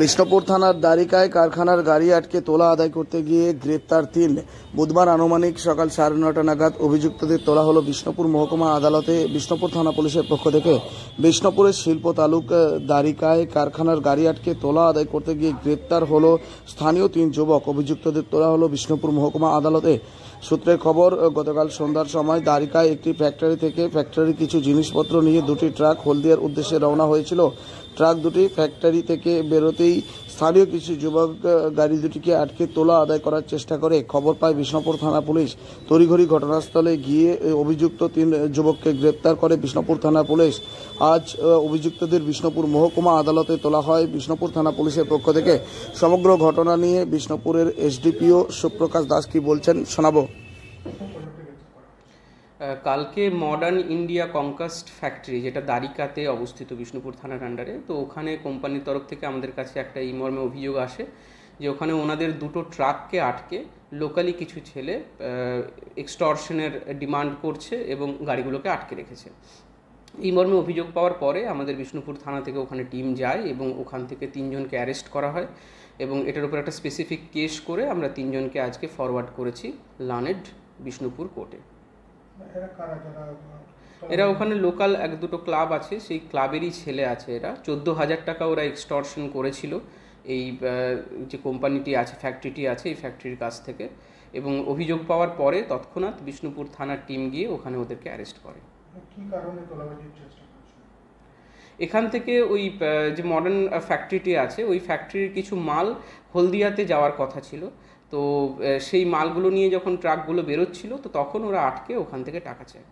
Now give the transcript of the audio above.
বিষ্ণুপুর থানার দ্বারিকায় কারখানার গাড়ি আটকে তোলা আদায় করতে গিয়ে গ্রেপ্তার 3। বুধবার আনুমানিক সকাল 9:30 নাগাদ অভিযুক্তদের তোলা হলো বিষ্ণুপুর মহকুমা আদালতে। বিষ্ণুপুর থানা পুলিশের পক্ষ থেকে বিষ্ণুপুরের শিল্প তালুক দ্বারিকায় কারখানার গাড়ি আটকে তোলা আদায় করতে গিয়ে গ্রেপ্তার হলো স্থানীয় 3 যুবক। অভিযুক্তদের তোলা হলো বিষ্ণুপুর মহকুমা আদালতে। সূত্রের খবর, গতকাল সন্ধ্যার সময় দ্বারিকায় একটি ফ্যাক্টরি থেকে ফ্যাক্টরির কিছু জিনিসপত্র নিয়ে দুটি ট্রাক হলদিয়ার উদ্দেশ্যে রওনা হয়েছিল। ট্রাক দুটি ফ্যাক্টরি থেকে বেরোতেই স্থানীয় কিছু যুবক গাড়ি দুটিকে আটকে তোলা আদায় করার চেষ্টা করে। খবর পায় বিষ্ণুপুর থানা পুলিশ। তড়িঘড়ি ঘটনাস্থলে গিয়ে অভিযুক্ত 3 যুবককে গ্রেপ্তার করে বিষ্ণুপুর থানা পুলিশ। আজ অভিযুক্তদের বিষ্ণুপুর মহকুমা আদালতে তোলা হয় বিষ্ণুপুর থানা পুলিশের পক্ষ থেকে। সমগ্র ঘটনা নিয়ে বিষ্ণুপুরের এসডিপিও সুপ্রকাশ দাস কি বলছেন শোনাবো। কালকে মডার্ন ইন্ডিয়া কনকাস্ট ফ্যাক্টরি, যেটা দ্বারিকাতে অবস্থিত বিষ্ণুপুর থানার আন্ডারে, তো ওখানে কোম্পানির তরফ থেকে আমাদের কাছে একটা এই মর্মে অভিযোগ আসে যে ওখানে ওনাদের দুটো ট্রাককে আটকে লোকালি কিছু ছেলে এক্সটর্শনের ডিমান্ড করছে এবং গাড়িগুলোকে আটকে রেখেছে। এই মর্মে অভিযোগ পাওয়ার পরে আমাদের বিষ্ণুপুর থানা থেকে ওখানে টিম যায় এবং ওখান থেকে 3 জনকে অ্যারেস্ট করা হয় এবং এটার উপর একটা স্পেসিফিক কেস করে আমরা 3 জনকে আজকে ফরওয়ার্ড করেছি লানেড বিষ্ণুপুর কোর্টে। এরা ওখানে লোকাল 1-2 ক্লাব আছে, সেই ক্লাবেরই ছেলে আছে। এরা 14,000 টাকা ওরা এক্সটর্শন করেছিল এই যে কোম্পানিটি আছে, ফ্যাক্টরিটি আছে, এই ফ্যাক্টরির কাছ থেকে। এবং অভিযোগ পাওয়ার পরে তৎক্ষণাৎ বিষ্ণুপুর থানার টিম গিয়ে ওখানে ওদেরকে অ্যারেস্ট করে। এখান থেকে ওই যে মডার্ন ফ্যাক্টরিটি আছে, ওই ফ্যাক্টরির কিছু মাল হলদিয়াতে যাওয়ার কথা ছিল। তো সেই মালগুলো নিয়ে যখন ট্রাকগুলো বেরোচ্ছিল, তো তখন ওরা আটকে ওখান থেকে টাকা চায়।